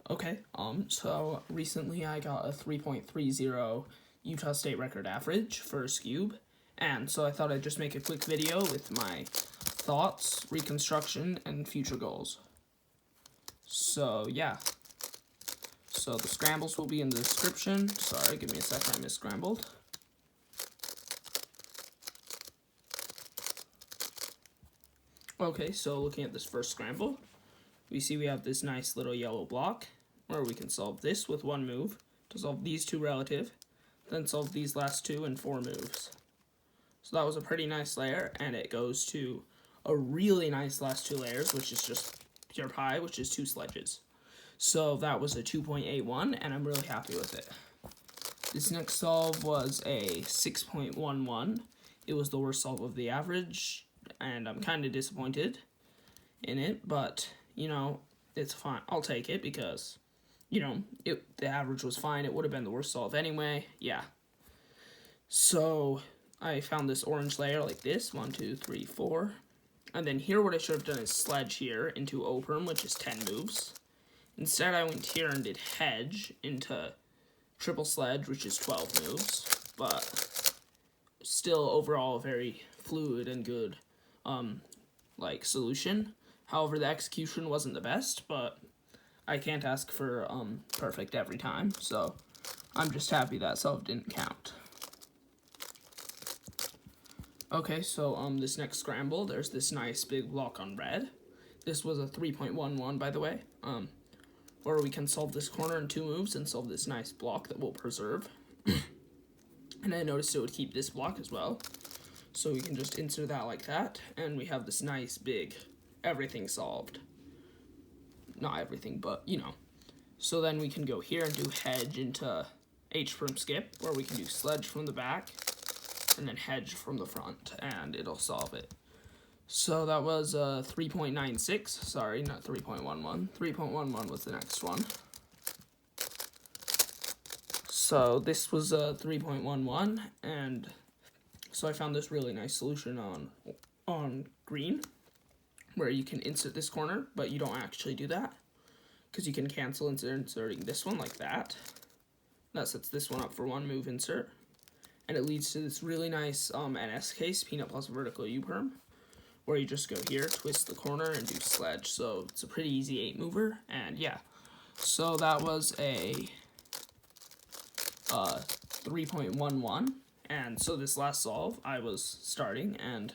Okay, so recently I got a 3.30 Utah State record average for a Scube, and so I thought I'd just make a quick video with my thoughts, reconstruction, and future goals. So, yeah. So the Scrambles will be in the description. Sorry, give me a second, I mis-scrambled. Okay, so looking at this first scramble, we see we have this nice little yellow block, where we can solve this with one move, to solve these two relative, then solve these last two in 4 moves. So that was a pretty nice layer, and it goes to a really nice last 2 layers, which is just pure pie, which is 2 sledges. So that was a 2.81, and I'm really happy with it. This next solve was a 6.11. It was the worst solve of the average, and I'm kind of disappointed in it, but, you know, it's fine. I'll take it because, you know, the average was fine. It would have been the worst solve anyway. Yeah. So I found this orange layer like this. 1, 2, 3, 4. And then here what I should have done is sledge here into Operm, which is 10 moves. Instead I went here and did hedge into triple sledge, which is 12 moves. But still overall a very fluid and good solution. However, the execution wasn't the best, but I can't ask for perfect every time, so I'm just happy that solve didn't count. Okay, so this next scramble, there's this nice big block on red. This was a 3.11, by the way, where we can solve this corner in 2 moves and solve this nice block that we'll preserve. And I noticed it would keep this block as well, so we can just insert that like that, and we have this nice big everything solved. Not everything, but, you know. So then we can go here and do hedge into H from skip, where we can do sledge from the back, and then hedge from the front, and it'll solve it. So that was 3.96. Sorry, not 3.11. 3.11 was the next one. So this was 3.11, and so I found this really nice solution on green, where you can insert this corner, but you don't actually do that, because you can cancel inserting this one like that. That sets this one up for 1 move insert, and it leads to this really nice NS case, peanut plus vertical U-perm, where you just go here, twist the corner, and do sledge. So it's a pretty easy 8 mover, and yeah. So that was a 3.11, and so this last solve, I was starting, and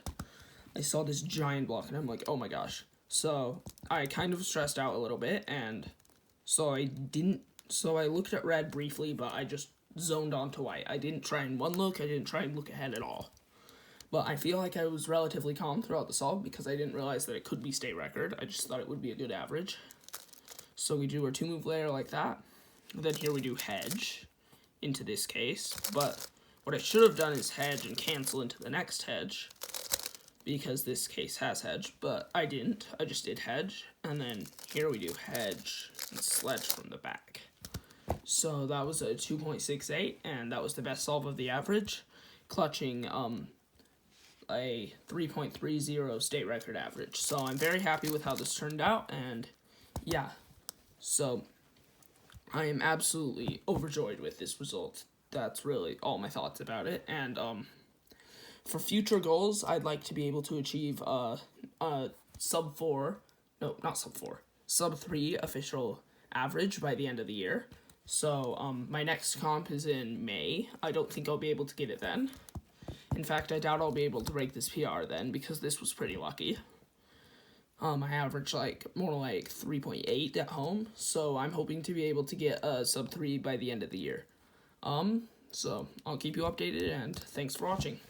I saw this giant block, and I'm like, oh my gosh. So I kind of stressed out a little bit, and so I looked at red briefly, but I just zoned onto white. I didn't try in one look, I didn't try and look ahead at all. But I feel like I was relatively calm throughout the solve because I didn't realize that it could be state record. I just thought it would be a good average. So we do our 2 move layer like that. And then here we do hedge into this case. But what I should have done is hedge and cancel into the next hedge, because this case has hedge, but I didn't. I just did hedge, and then here we do hedge and sledge from the back. So that was a 2.68, and that was the best solve of the average, clutching a 3.30 state record average. So I'm very happy with how this turned out, and yeah, so I am absolutely overjoyed with this result. That's really all my thoughts about it, and for future goals, I'd like to be able to achieve sub 3 official average by the end of the year. So my next comp is in May. I don't think I'll be able to get it then. In fact, I doubt I'll be able to break this PR then, because this was pretty lucky. I averaged more like 3.8 at home, so I'm hoping to be able to get sub 3 by the end of the year. So I'll keep you updated, and thanks for watching.